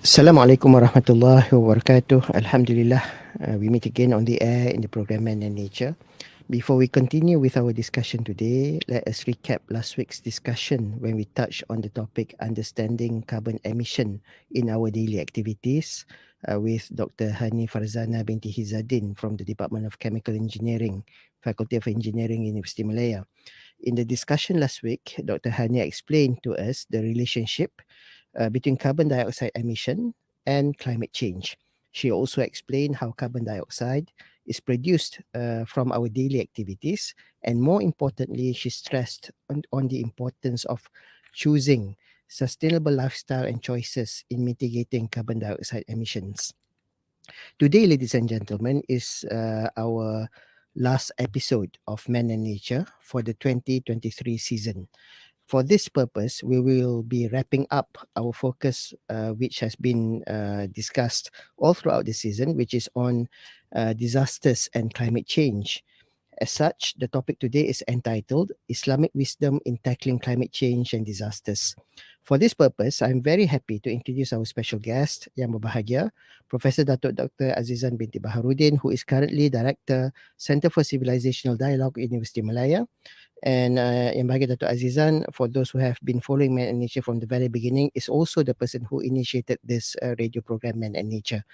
Assalamualaikum warahmatullahi wabarakatuh. Alhamdulillah, we meet again on the air in the program Man and Nature. Before we continue with our discussion today, let us recap last week's discussion when we touched on the topic understanding carbon emission in our daily activities with Dr. Hani Farzana binti Hizadin from the Department of Chemical Engineering, Faculty of Engineering, University Malaya. In the discussion last week, Dr. Hani explained to us the relationship between carbon dioxide emission and climate change. She also explained how carbon dioxide is produced from our daily activities, and more importantly, she stressed on the importance of choosing sustainable lifestyle and choices in mitigating carbon dioxide emissions. Today, ladies and gentlemen, is our last episode of Man and Nature for the 2023 season. For this purpose, we will be wrapping up our focus, which has been discussed all throughout the season, which is on disasters and climate change. As such, the topic today is entitled Islamic Wisdom in Tackling Climate Change and Disasters. For this purpose, I'm very happy to introduce our special guest yang berbahagia, Professor Datuk Dr. Azizan binti Baharudin, who is currently Director, Center for Civilizational Dialogue, University Malaya. And yang bahagia Datuk Azizan, for those who have been following Man and Nature from the very beginning, is also the person who initiated this radio program Man and Nature.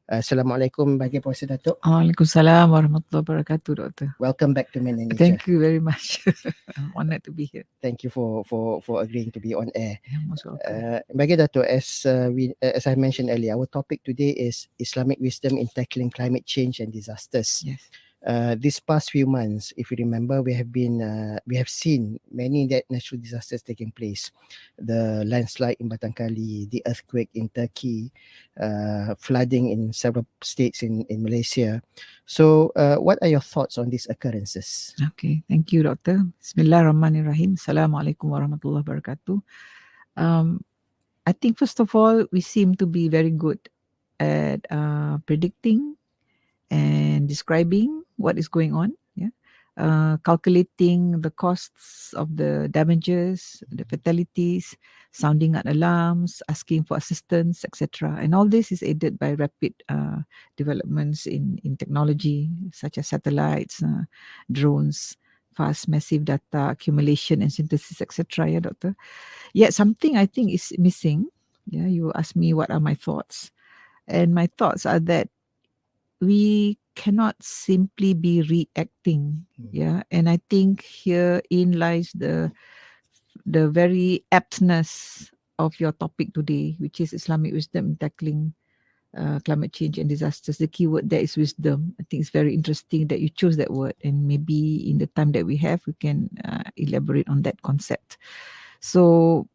Assalamualaikum bahagia Profesor Datuk. Waalaikumsalam warahmatullahi wabarakatuh, Doctor. Welcome back to Man and Nature. Thank you very much. I'm honored to be here. Thank you for agreeing to be on air. You're most welcome. Bahagia Datuk, as I mentioned earlier, our topic today is Islamic wisdom in tackling climate change and disasters. Yes. These past few months, if you remember, we have seen many natural disasters taking place. The landslide in Batangkali, the earthquake in Turkey, flooding in several states in Malaysia. So, what are your thoughts on these occurrences? Okay, thank you, Doctor. Bismillahirrahmanirrahim. Assalamualaikum warahmatullahi wabarakatuh. I think first of all, we seem to be very good at predicting and describing what is going on, calculating the costs of the damages, the fatalities, sounding out alarms, asking for assistance, etc. And all this is aided by rapid developments in technology, such as satellites, drones, fast massive data accumulation and synthesis, etc. Yeah, Doctor. Yet something I think is missing. Yeah, you asked me what are my thoughts. And my thoughts are that we cannot simply be reacting. Yeah, and I think herein lies the very aptness of your topic today, which is Islamic wisdom in tackling climate change and disasters. The key word there is wisdom. I think it's very interesting that you chose that word, and maybe in the time that we have, we can elaborate on that concept. So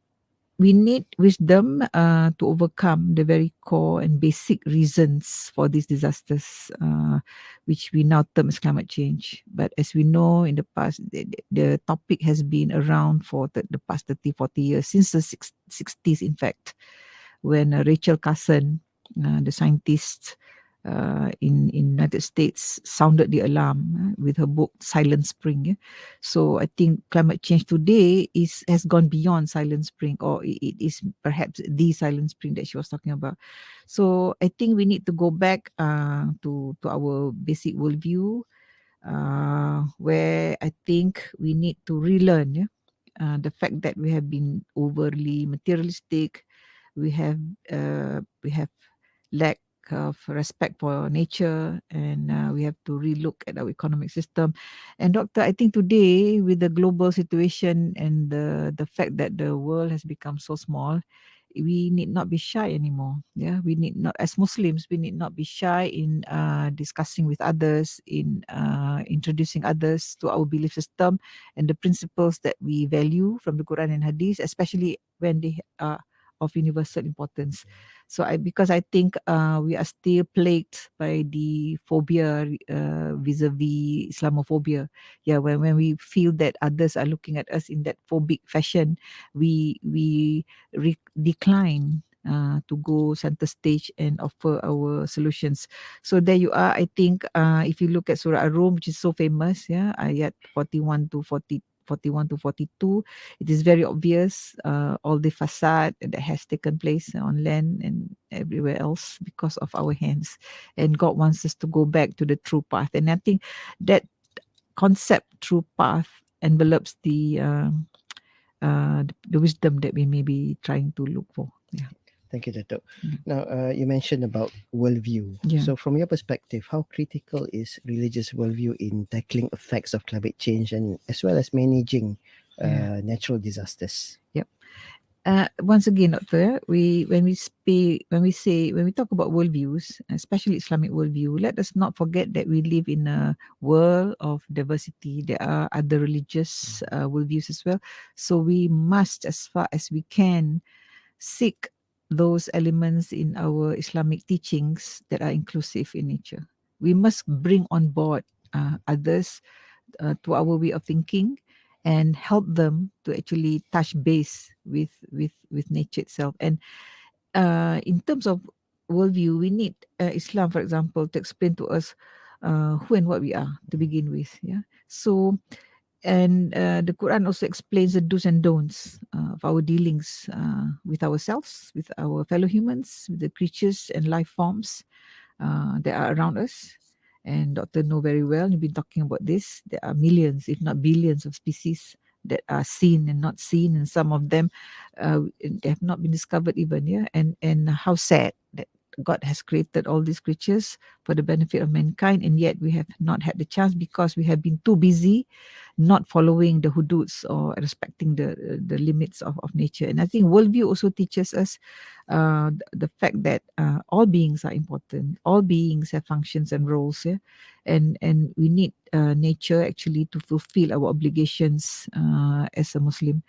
we need wisdom to overcome the very core and basic reasons for these disasters, which we now term as climate change. But as we know, in the past, the topic has been around for the past 30, 40 years, since the 60s, in fact, when Rachel Carson, the scientist in United States, sounded the alarm with her book Silent Spring. So I think climate change today has gone beyond Silent Spring, or it is perhaps the Silent Spring that she was talking about. So I think we need to go back to our basic worldview, where I think we need to relearn the fact that we have been overly materialistic. We have lack of respect for nature, and we have to relook at our economic system. And Doctor, I think today, with the global situation and the fact that the world has become so small, we need not be shy anymore. Yeah, we need not, as Muslims, we need not be shy in discussing with others, in introducing others to our belief system and the principles that we value from the Quran and Hadith, especially when they are of universal importance. So because I think we are still plagued by the phobia vis-a-vis Islamophobia. Yeah, when we feel that others are looking at us in that phobic fashion, we decline to go center stage and offer our solutions. So there you are. I think if you look at Surah Ar-Rum, which is so famous, ayat 41 to 41 to 42, it is very obvious all the facade that has taken place on land and everywhere else because of our hands. And God wants us to go back to the true path. And I think that concept, true path, envelopes the wisdom that we may be trying to look for. Yeah. Thank you, Dato. Mm. Now, you mentioned about worldview. Yeah. So, from your perspective, how critical is religious worldview in tackling effects of climate change and as well as managing Yeah. natural disasters? Yep. Once again, Doctor, when we talk about worldviews, especially Islamic worldview, let us not forget that we live in a world of diversity. There are other religious worldviews as well, so we must, as far as we can, seek those elements in our Islamic teachings that are inclusive in nature. We must bring on board others to our way of thinking and help them to actually touch base with nature itself. And in terms of worldview, we need Islam, for example, to explain to us who and what we are to begin with. Yeah. So, and the Quran also explains the do's and don'ts of our dealings with ourselves, with our fellow humans, with the creatures and life forms that are around us. And Doctor know very well, you've been talking about this. There are millions, if not billions, of species that are seen and not seen, and some of them they have not been discovered even. Yeah, and how sad that God has created all these creatures for the benefit of mankind, and yet we have not had the chance because we have been too busy not following the hududs or respecting the limits of nature. And I think worldview also teaches us the fact that all beings are important, all beings have functions and roles. Yeah? And we need nature actually to fulfill our obligations as a Muslim.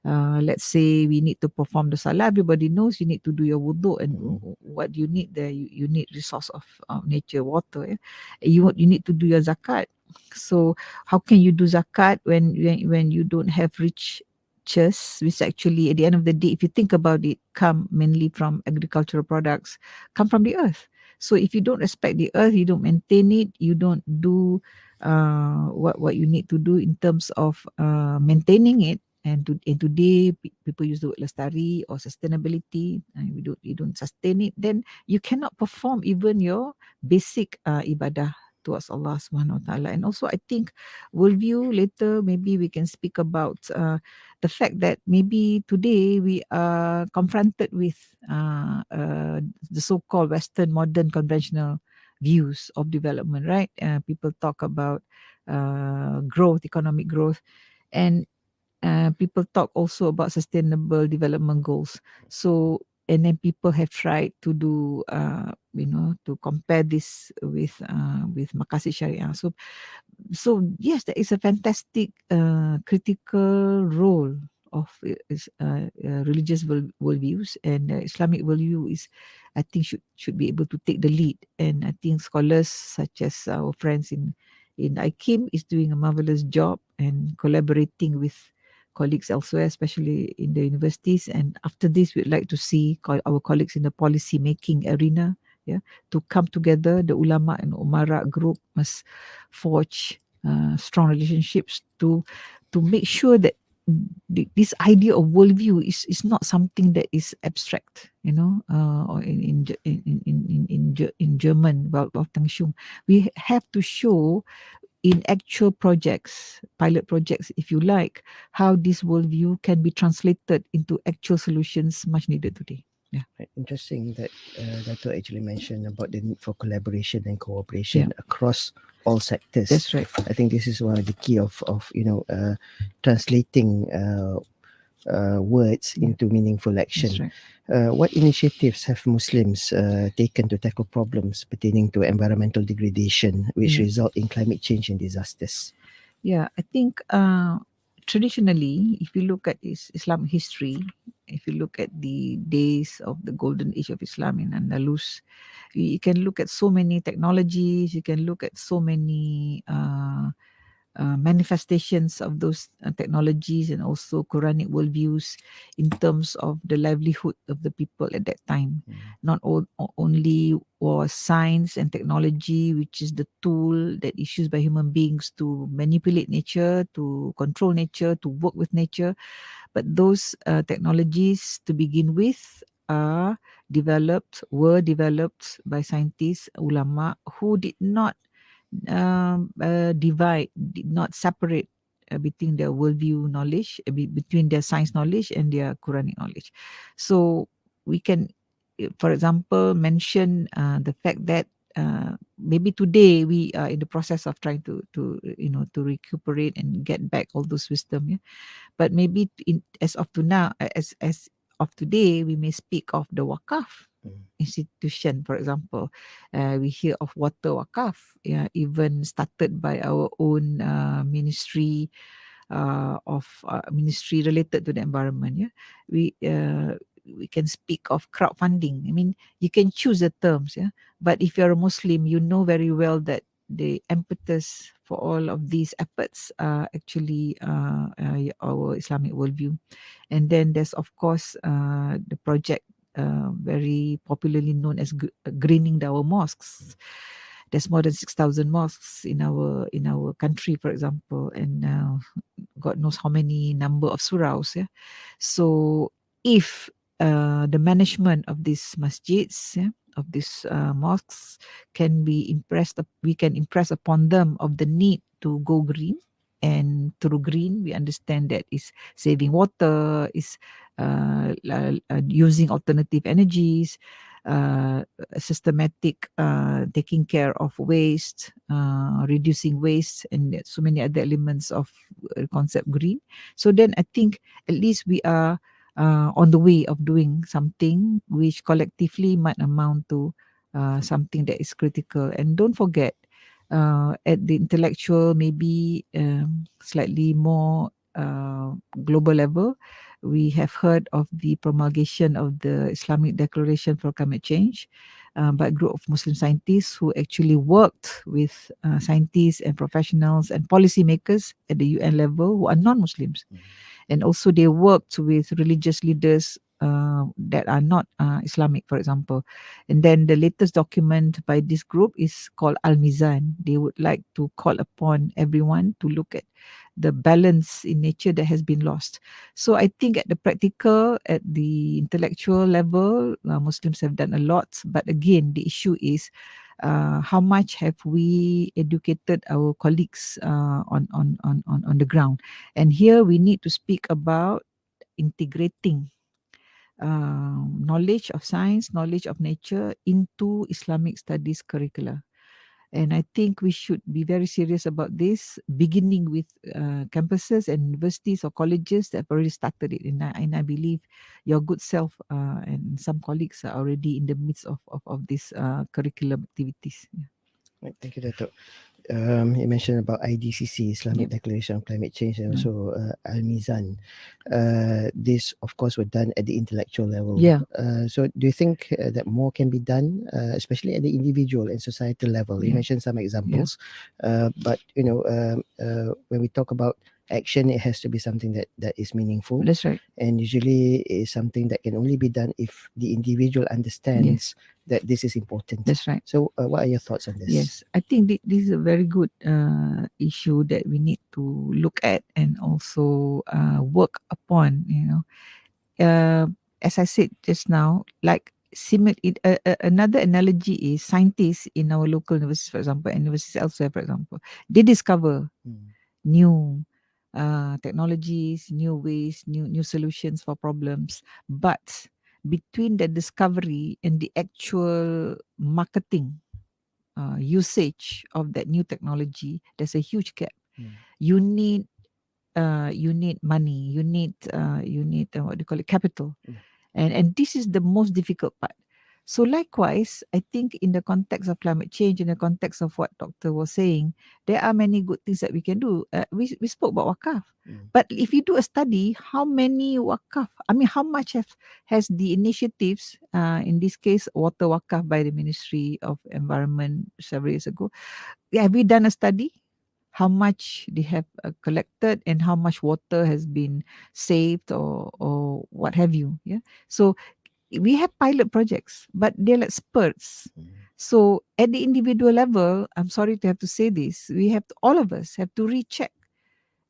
Let's say we need to perform the salah, everybody knows you need to do your wudu, and what you need there, you need resource of nature, water. Yeah? You need to do your zakat. So how can you do zakat when you don't have riches, which actually at the end of the day, if you think about it, come mainly from agricultural products, come from the earth. So if you don't respect the earth, you don't maintain it, you don't do what you need to do in terms of maintaining it. And today people use the word lestari or sustainability, and you don't sustain it, then you cannot perform even your basic ibadah towards Allah Subhanahu Wa Taala. And also, I think worldview later maybe we can speak about the fact that maybe today we are confronted with the so-called Western modern conventional views of development. Right? People talk about growth, economic growth, and people talk also about sustainable development goals. So, and then people have tried to do, to compare this with Makasih Syariah. So yes, there is a fantastic critical role of religious worldviews, and Islamic worldview is, I think, should be able to take the lead. And I think scholars such as our friends in IKIM is doing a marvelous job and collaborating with colleagues elsewhere, especially in the universities. And after this, we'd like to see our colleagues in the policy making arena, yeah, to come together. The ulama and umara group must forge strong relationships to make sure that this idea of worldview is not something that is abstract, or in German, Weltanschauung. We have to show in actual projects, pilot projects, if you like, how this worldview can be translated into actual solutions much needed today. Yeah. Right. Interesting that Dato actually mentioned about the need for collaboration and Yeah, cooperation across all sectors. that's right. I think this is one of the key of translating words Yeah, into meaningful that's action. right. What initiatives have Muslims taken to tackle problems pertaining to environmental degradation, which Yeah. result in climate change and disasters? Yeah, I think traditionally, if you look at Islam history, if you look at the days of the golden age of Islam in Andalus, you can look at so many technologies, you can look at so many manifestations of those technologies and also Quranic worldviews in terms of the livelihood of the people at that time. Not only was science and technology, which is the tool that is used by human beings to manipulate nature, to control nature, to work with nature, but those technologies to begin with were developed by scientists, ulama, who did not did not separate between their worldview knowledge, between their science knowledge and their Quranic knowledge. So we can, for example, mention the fact that maybe today we are in the process of trying to recuperate and get back all those wisdom. Yeah? But maybe as of to now, as of today, we may speak of the wakaf institution, for example. We hear of water wakaf, yeah, even started by our own ministry related to the environment. Yeah, we can speak of crowdfunding. I mean, you can choose the terms. Yeah, but if you're a Muslim, you know very well that the impetus for all of these efforts are actually our Islamic worldview. And then there's of course the project very popularly known as greening our mosques. There's more than 6,000 mosques in our country, for example, and God knows how many number of suraus. Yeah? So if the management of these masjids, yeah, of these mosques can be we can impress upon them of the need to go green. And through green, we understand that is saving water, is using alternative energies, systematic taking care of waste, reducing waste, and so many other elements of concept green. So then I think at least we are on the way of doing something which collectively might amount to something that is critical. And don't forget, at the intellectual, maybe slightly more global level, we have heard of the promulgation of the Islamic Declaration for Climate Change by a group of Muslim scientists who actually worked with scientists and professionals and policymakers at the UN level who are non-Muslims. And also they worked with religious leaders that are not Islamic, for example. And then the latest document by this group is called Al-Mizan. They would like to call upon everyone to look at the balance in nature that has been lost. So I think at the practical, at the intellectual level, Muslims have done a lot. But again, the issue is how much have we educated our colleagues on the ground. And here we need to speak about integrating knowledge of science, knowledge of nature into Islamic studies curricula. And I think we should be very serious about this, beginning with campuses and universities or colleges that have already started it. And I believe your good self and some colleagues are already in the midst of these curriculum activities. Yeah. Right, thank you, Dato'. You mentioned about IDCC, Islamic Yep. Declaration on Climate Change, and Mm. also Al Mizan. This, of course, were done at the intellectual level. Yeah. So, do you think that more can be done, especially at the individual and societal level? You Yeah. mentioned some examples, but when we talk about action, it has to be something that is meaningful. That's right. And usually is something that can only be done if the individual understands that this is important. That's right. So, what are your thoughts on this? Yes, I think this is a very good issue that we need to look at and also work upon. As I said just now, like another analogy is scientists in our local universities, for example, and universities elsewhere, for example, they discover new technologies, new ways, new solutions for problems. But between the discovery and the actual marketing usage of that new technology, there's a huge gap. You need money. You need what do you call it, capital, and this is the most difficult part. So likewise, I think in the context of climate change, in the context of what Doctor was saying, there are many good things that we can do. We spoke about wakaf, but if you do a study, how many wakaf? I mean, how much has the initiatives, in this case, water wakaf by the Ministry of Environment several years ago? Have we done a study? how much they have collected and how much water has been saved or what have you. Yeah. So we have pilot projects, but they're like spurts. So at the individual level, I'm sorry to have to say this, we have to, all of us have to recheck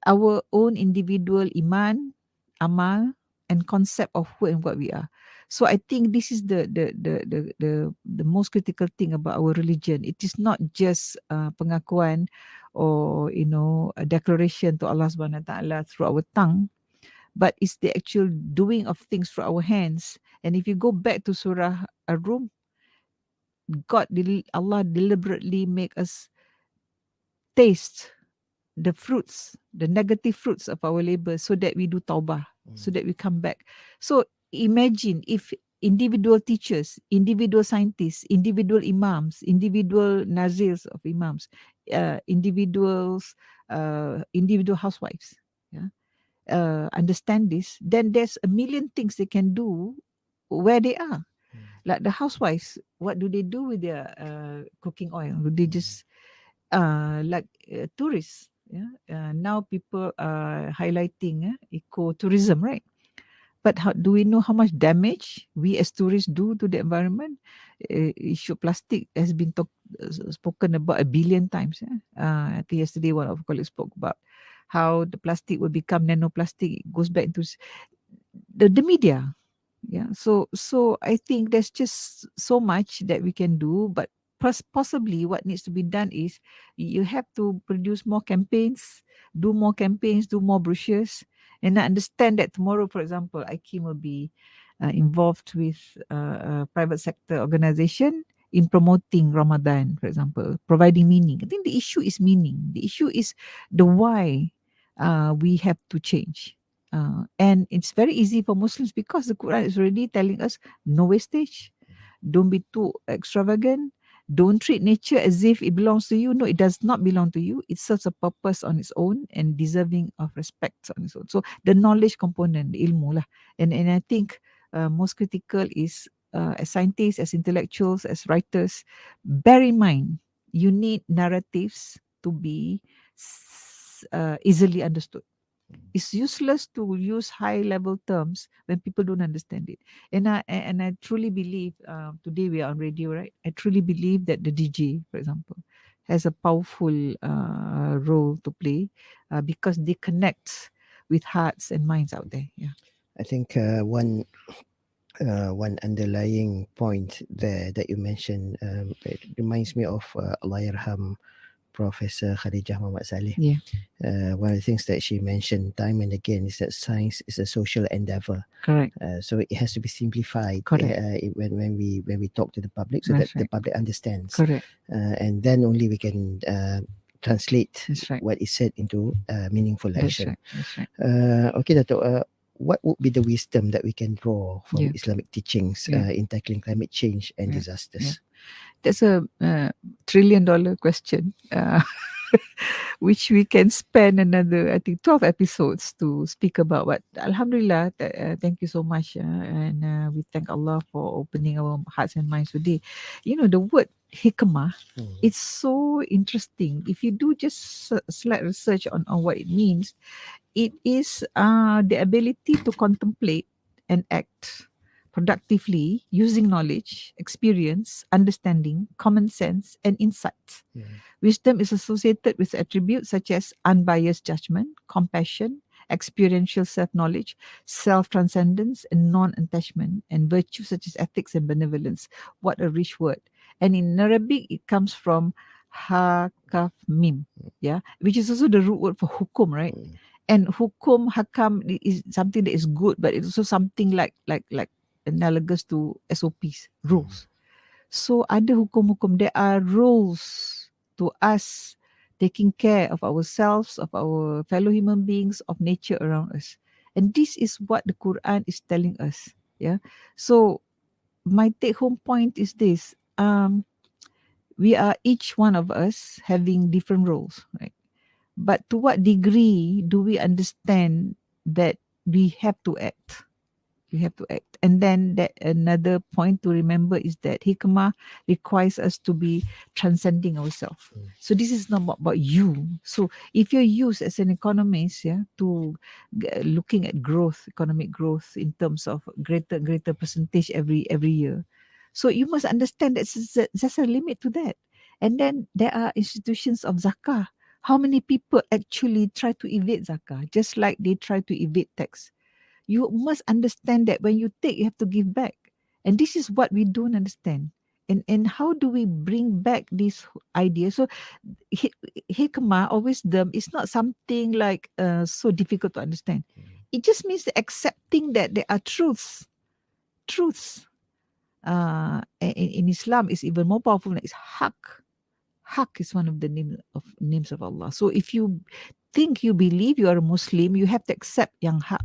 our own individual iman, amal, and concept of who and what we are. So I think this is the most critical thing about our religion. It is not just pengakuan or a declaration to Allah Subhanahu Wa Taala through our tongue, but it's the actual doing of things through our hands. And if you go back to Surah Ar-Rum, Allah deliberately make us taste the fruits, the negative fruits of our labor, so that we do tawbah, so that we come back. So imagine if individual teachers, individual scientists, individual imams, individual nazirs of imams, individual housewives, yeah, understand this, then there's a million things they can do where they are. Like the housewives, what do they do with their cooking oil? Do they just like tourists? Yeah, now people are highlighting eco-tourism, right? But how do we know how much damage we as tourists do to the environment? Issue plastic has been spoken about a billion times. Yeah? I think yesterday one of our colleagues spoke about how the plastic will become nanoplastic. It goes back into the media. Yeah, so I think there's just so much that we can do, but possibly what needs to be done is you have to produce more campaigns, do more brochures, and I understand that tomorrow, for example, IKIM will be involved with a private sector organization in promoting Ramadan, for example, providing meaning. I think the issue is meaning. The issue is the why we have to change. And it's very easy for Muslims because the Quran is already telling us no wastage, don't be too extravagant, don't treat nature as if it belongs to you. No, it does not belong to you. It serves a purpose on its own and deserving of respect on its own. So the knowledge component, the ilmu lah. And I think most critical is as scientists, as intellectuals, as writers, bear in mind you need narratives to be easily understood. It's useless to use high level terms when people don't understand it. And I truly believe today we are on radio, right? I truly believe that the DJ, for example, has a powerful role to play because they connect with hearts and minds out there. Yeah. I think one underlying point there that you mentioned, it reminds me of Allahyarham Professor Khadijah Muhammad Saleh. Yeah. One of the things that she mentioned time and again is that science is a social endeavor. Correct. So it has to be simplified Correct. when we talk to the public, so That's that the right. public understands, Correct. and then only we can translate That's right. what is said into meaningful That's action. right. That's right. Okay, Dato', what would be the wisdom that we can draw from Yeah. Islamic teachings Yeah. in tackling climate change and Yeah. disasters? That's a $1 trillion question. Which we can spend another, I think, 12 episodes to speak about. But Alhamdulillah, thank you so much. And we thank Allah for opening our hearts and minds today. The word hikmah, it's so interesting. If you do just slight research on what it means, it is the ability to contemplate and act productively using knowledge, experience, understanding, common sense, and insight. Wisdom is associated with attributes such as unbiased judgment, compassion, experiential self knowledge, self transcendence, and non attachment, and virtues such as ethics and benevolence. What a rich word. And in Arabic, it comes from ha, kaf, mim, yeah, which is also the root word for hukum, right? And hukum, hakam is something that is good, but it's also something like analogous to SOPs, rules. So ada hukum-hukum, there are rules to us taking care of ourselves, of our fellow human beings, of nature around us. And this is what the Quran is telling us. Yeah. So my take home point is this. We are each one of us having different roles, right? But to what degree do we understand that we have to act? We have to act. And then that another point to remember is that hikmah requires us to be transcending ourselves. So this is not about you. So if you're used as an economist, yeah, to looking at growth, economic growth in terms of greater percentage every year, so you must understand that there's a limit to that. And then there are institutions of zakah. How many people actually try to evade zakah, just like they try to evade tax? You must understand that when you take, you have to give back. And this is what we don't understand. And how do we bring back this idea? So hikmah or wisdom is not something like so difficult to understand. It just means accepting that there are truths. In Islam is even more powerful. It's haq. Haq is one of the names of Allah. So if you think you believe you are a Muslim, you have to accept yang haq,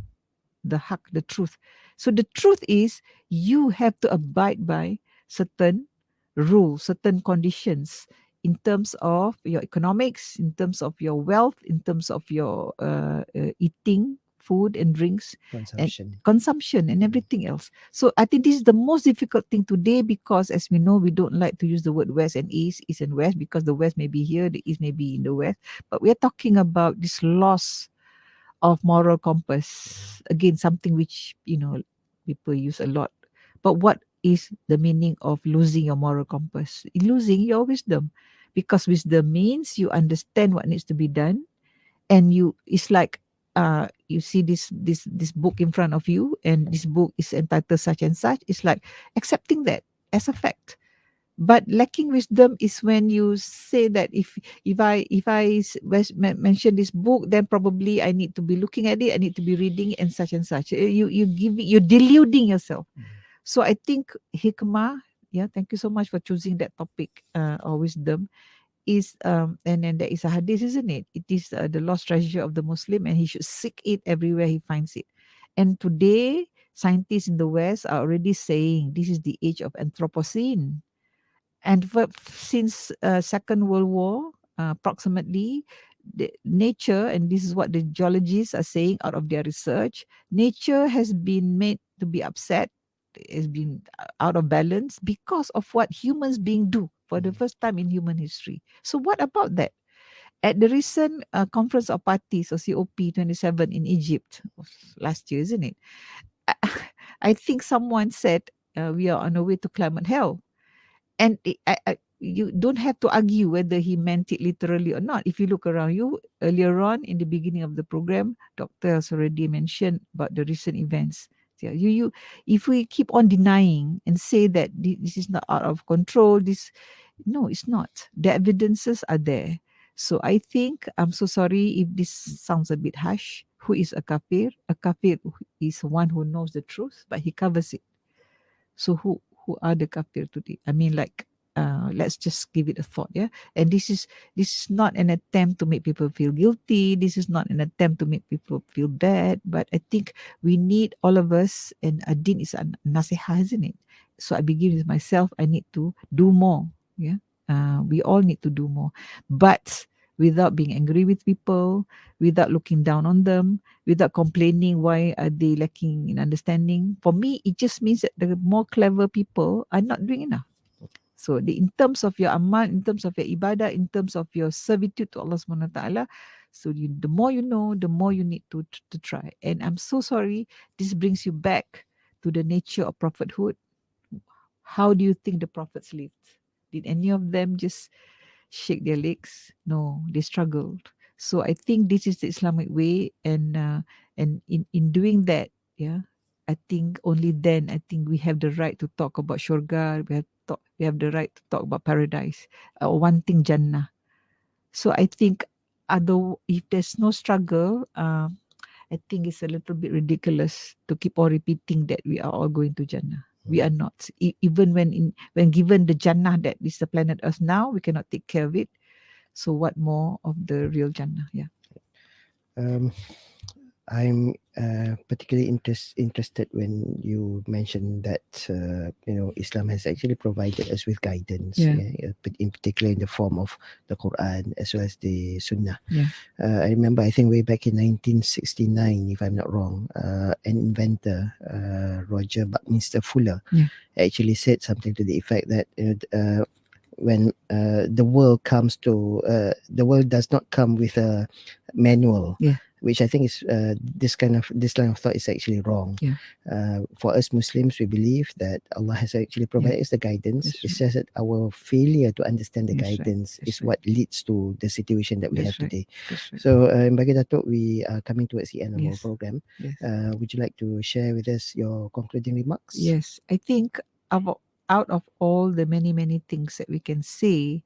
the haq, the truth. So the truth is you have to abide by certain rules, certain conditions in terms of your economics, in terms of your wealth, in terms of your eating food and drinks and Consumption. consumption and everything else. So I think this is the most difficult thing today, because as we know, we don't like to use the word west and east and west, because the west may be here, the east may be in the west, but we're talking about this loss of moral compass. Again, something which people use a lot. But what is the meaning of losing your moral compass? Losing your wisdom, because wisdom means you understand what needs to be done, and it's like you see this book in front of you, and this book is entitled such and such. It's like accepting that as a fact. But lacking wisdom is when you say that if I mention this book, then probably I need to be looking at it, I need to be reading and such and such. You're deluding yourself. So I think hikmah, yeah, thank you so much for choosing that topic, or wisdom is and then there is a hadith, isn't it? It is the lost treasure of the Muslim, and he should seek it everywhere he finds it. And today scientists in the West are already saying this is the age of Anthropocene. And since Second World War, approximately, the nature, and this is what the geologists are saying out of their research, nature has been made to be upset, has been out of balance because of what humans being do for the first time in human history. So what about that? At the recent Conference of Parties, or COP27 in Egypt last year, isn't it? I, I think someone said we are on our way to climate hell. And you don't have to argue whether he meant it literally or not. If you look around you, earlier on in the beginning of the program, Doctor has already mentioned about the recent events. Yeah, if we keep on denying and say that this is not out of control, no, it's not. The evidences are there. So I think, I'm so sorry if this sounds a bit harsh. Who is a kafir? A kafir is one who knows the truth, but he covers it. So who are the kafir today? I mean, like, let's just give it a thought, yeah. And this is not an attempt to make people feel guilty. This is not an attempt to make people feel bad. But I think we need, all of us, and Adin is a nasiha, isn't it? So I begin with myself. I need to do more. Yeah, we all need to do more, but without being angry with people, without looking down on them, without complaining why are they lacking in understanding. For me, it just means that the more clever people are not doing enough. So in terms of your amal, in terms of your ibadah, in terms of your servitude to Allah Subhanahu Wa Taala, so the more you know, the more you need to try. And I'm so sorry, this brings you back to the nature of prophethood. How do you think the prophets lived? Did any of them just shake their legs? No, they struggled. So I think this is the Islamic way, and in doing that, yeah, I think only then I think we have the right to talk about shurga. We have the right to talk about paradise, wanting Jannah. So I think, although if there's no struggle, I think it's a little bit ridiculous to keep on repeating that we are all going to Jannah. We are not. Even when given the Jannah that is the planet Earth now, we cannot take care of it. So what more of the real Jannah? Yeah. Um, I'm particularly interested when you mentioned that Islam has actually provided us with guidance, Yeah, yeah, in particular in the form of the Quran as well as the Sunnah. yeah, I remember, I think way back in 1969, if I'm not wrong, an inventor, Roger Buckminster Fuller, yeah, actually said something to the effect that when the world does not come with a manual, yeah, which I think is this line of thought is actually wrong. yeah, For us Muslims, we believe that Allah has actually yeah. provided us the guidance. That's It's right. just that our failure to understand the That's right. guidance That's is right. what leads to the situation that we have That's right. today. That's right. So, bagi Datuk, we are coming towards the end of our Yes. program. Yes. Would you like to share with us your concluding remarks? Yes. I think out of all the many, many things that we can say,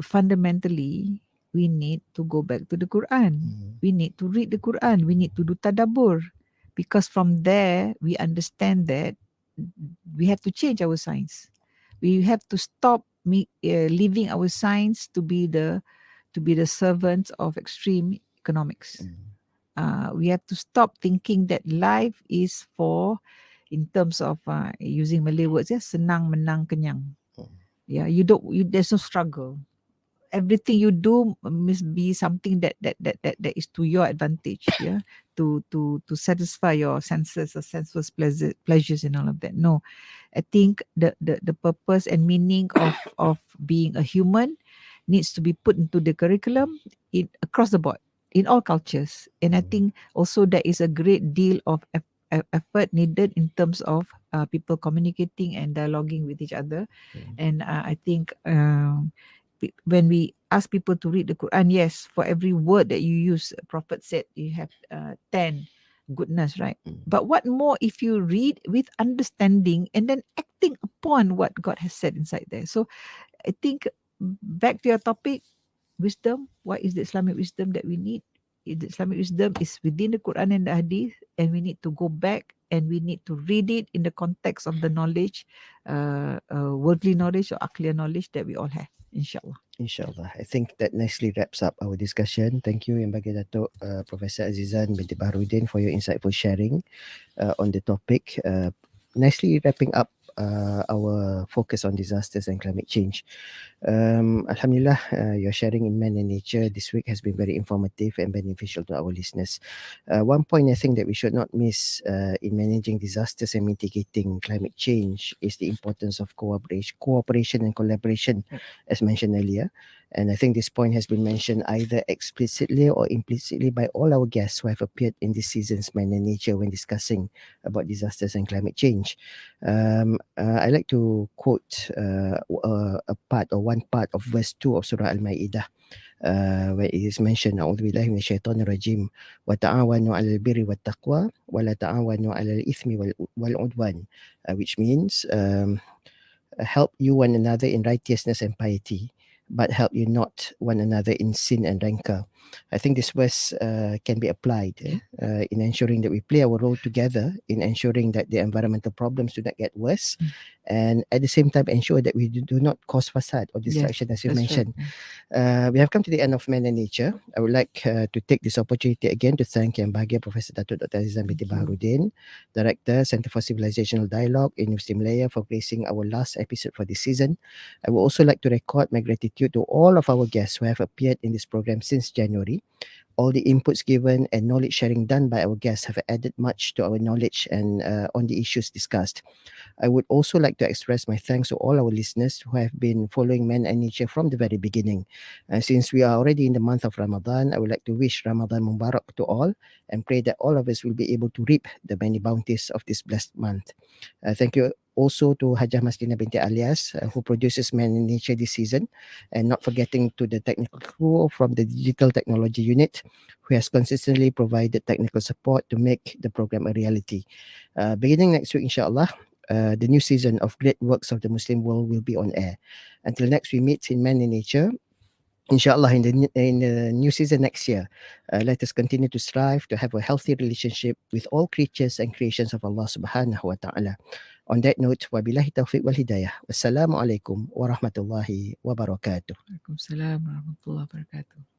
fundamentally, we need to go back to the Quran. Mm, We need to read the Quran. We need to do tadabbur. Because from there, we understand that we have to change our science. We have to stop leaving our science to be the servants of extreme economics. mm, We have to stop thinking that life is for, in terms of using Malay words, ya, senang menang kenyang. mm, Yeah, there's no struggle. Everything you do must be something that is to your advantage, yeah, to satisfy your senses or sensuous pleasures and all of that. No, I think the purpose and meaning of being a human needs to be put into the curriculum across the board in all cultures. And I mm, think also there is a great deal of effort needed in terms of people communicating and dialoguing with each other. mm, And I think when we ask people to read the Quran, yes, for every word that you use, Prophet said you have 10 goodness, right? mm. But what more if you read with understanding and then acting upon what God has said inside there? So I think back to your topic, wisdom. What is the Islamic wisdom that we need? The Islamic wisdom is within the Quran and the Hadith, and we need to go back and we need to read it in the context of the knowledge, worldly knowledge or akliya knowledge that we all have. Inshallah. Inshallah. I think that nicely wraps up our discussion. Thank you, Yang Bagi Datuk, Professor Azizan binti Baharudin, for your insightful sharing on the topic. Nicely wrapping up our focus on disasters and climate change. Alhamdulillah, your sharing in Man and Nature this week has been very informative and beneficial to our listeners. One point I think that we should not miss in managing disasters and mitigating climate change is the importance of cooperation and collaboration, Right. as mentioned earlier. And I think this point has been mentioned either explicitly or implicitly by all our guests who have appeared in this season's Man and Nature when discussing about disasters and climate change. I like to quote a part or one part of verse 2 of Surah Al-Ma'idah, where it is mentioned, أعوذ بالله من الشيطان الرجيم وتعاونوا على البر والتقوى ولا تعاونوا على الإثم والعدوان, which means help you one another in righteousness and piety, but help you not one another in sin and rancor. I think this verse can be applied Yeah. in ensuring that we play our role together in ensuring that the environmental problems do not get worse, Mm. and at the same time ensure that we do not cause facade or Yes, distraction, as you that's right. mentioned. We have come to the end of Man and Nature. I would like to take this opportunity again to thank Yang Bahagia Professor Datuk Dr. Azizan binti Thank you. Baharudin, Director, Centre for Civilizational Dialogue, University Malaya, for gracing our last episode for this season. I would also like to record my gratitude to all of our guests who have appeared in this program since January. All the inputs given and knowledge sharing done by our guests have added much to our knowledge and on the issues discussed. I would also like to express my thanks to all our listeners who have been following Men and Nature from the very beginning. Since we are already in the month of Ramadan, I would like to wish Ramadan Mubarak to all and pray that all of us will be able to reap the many bounties of this blessed month. Thank you also to Hajah Maslina binti Alias, who produces Man in Nature this season, and not forgetting to the technical crew from the Digital Technology Unit, who has consistently provided technical support to make the program a reality. Beginning next week, inshallah, the new season of Great Works of the Muslim World will be on air. Until next we meet in Man in Nature, inshallah, in the new season next year, let us continue to strive to have a healthy relationship with all creatures and creations of Allah subhanahu wa ta'ala. On that note, wabillahi taufiq wal hidayah. Wassalamu alaikum warahmatullahi wabarakatuh. Waalaikumsalam warahmatullahi wabarakatuh.